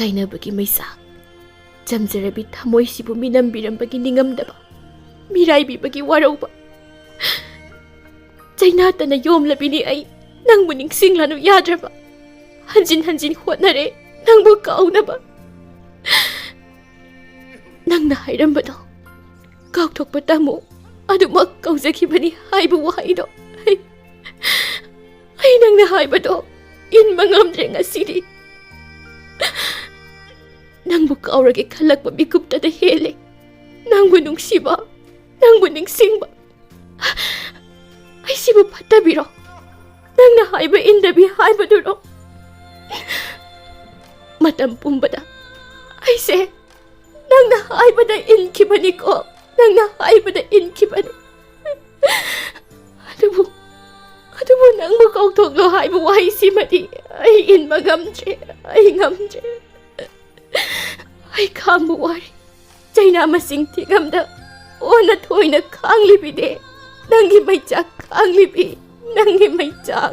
ꯀꯥꯏꯅꯕꯒꯤ ꯃꯩꯁꯥ ꯆꯝꯖꯔꯕꯤ ꯊꯃꯣꯏꯁꯤꯕꯨ ꯃꯤꯅꯝꯕꯤꯔꯝꯕꯒꯤ ꯅꯤꯡꯉꯝꯗꯕ ꯃꯤꯔꯥꯏꯕꯤꯕꯒꯤ ꯋꯥꯔꯧꯕ ꯆꯩꯅꯥꯇꯅ ꯌꯣꯝꯂꯕꯤꯅꯤ ꯑꯩ ꯅꯪꯕꯨ ꯅꯤꯡꯁꯤꯡꯂꯅꯨ ꯌꯥꯗ꯭ꯔꯕ ꯍꯟꯖꯤꯟ ꯍꯟꯖꯤꯟ ꯍꯣꯠꯅꯔꯦ ꯅꯪꯕꯨ ꯀꯥꯎꯅꯕ ꯅꯪꯅ ꯍꯥꯏꯔꯝꯕꯗꯣ ꯀꯥꯎꯊꯣꯛꯄ ꯇꯝꯃꯨ ꯑꯗꯨꯃꯛ ꯀꯧꯖꯈꯤꯕꯅꯤ ꯍꯥꯏꯕ ꯋꯥꯍꯩꯗꯣ ꯑꯩ ꯅꯪꯅ ꯍꯥꯏꯕꯗꯣ ꯏꯟꯕ ꯉꯝꯗ꯭ꯔꯦ ꯉꯁꯤꯗꯤ ꯅꯪꯕꯨ ꯀꯥꯎꯔꯒꯦ ꯈꯜꯂꯛꯄ ꯃꯤꯀꯨꯞꯇꯗ ꯍꯦꯜꯂꯦ ꯅꯪꯕꯨ ꯅꯨꯡꯁꯤꯕ ꯅꯪꯕु ꯅꯤꯡꯁꯤꯡꯕ ꯑꯩꯁꯤꯕꯨ ꯐꯠꯇꯕꯤꯔꯣ ꯅꯪꯅ ꯍꯥꯏꯕ ꯏꯟꯗꯕꯤ ꯍꯥꯏꯕꯗꯨꯔꯣ ꯃꯇꯝ ꯄꯨꯝꯕꯗ ꯑꯩꯁꯦ ꯅꯪꯅ ꯍꯥꯏꯕꯗ ꯏꯟꯈꯤꯕꯅꯤꯀꯣ ꯅꯪꯅ ꯍꯥꯏꯕꯗ ꯏꯟꯈꯤꯕꯅꯤ ꯑꯗꯨꯕꯨ ꯅꯪꯕꯨ ꯀꯥꯎꯊꯣꯛꯂꯣ ꯍꯥꯏꯕ ꯋꯥꯍꯩꯁꯤꯃꯗꯤ ꯑꯩ ꯏꯟꯕ ꯉꯝꯗ꯭ꯔꯦ ꯑꯩ ꯉꯝꯗ꯭ꯔꯦ ꯑꯩ ꯈꯥꯡꯕ ꯋꯥꯔꯤ ꯆꯩꯅꯥ ꯃꯁꯤꯡ ꯊꯤꯉꯝꯗ ꯑꯣꯟꯅ ꯊꯣꯏꯅ ꯈꯥꯡꯂꯤꯕꯤꯅꯦ ꯅꯪꯒꯤ ꯃꯩꯆꯥꯛ ꯈꯥꯡꯂꯤꯕꯤ ꯅꯪꯒꯤ ꯃꯩꯆꯥꯛ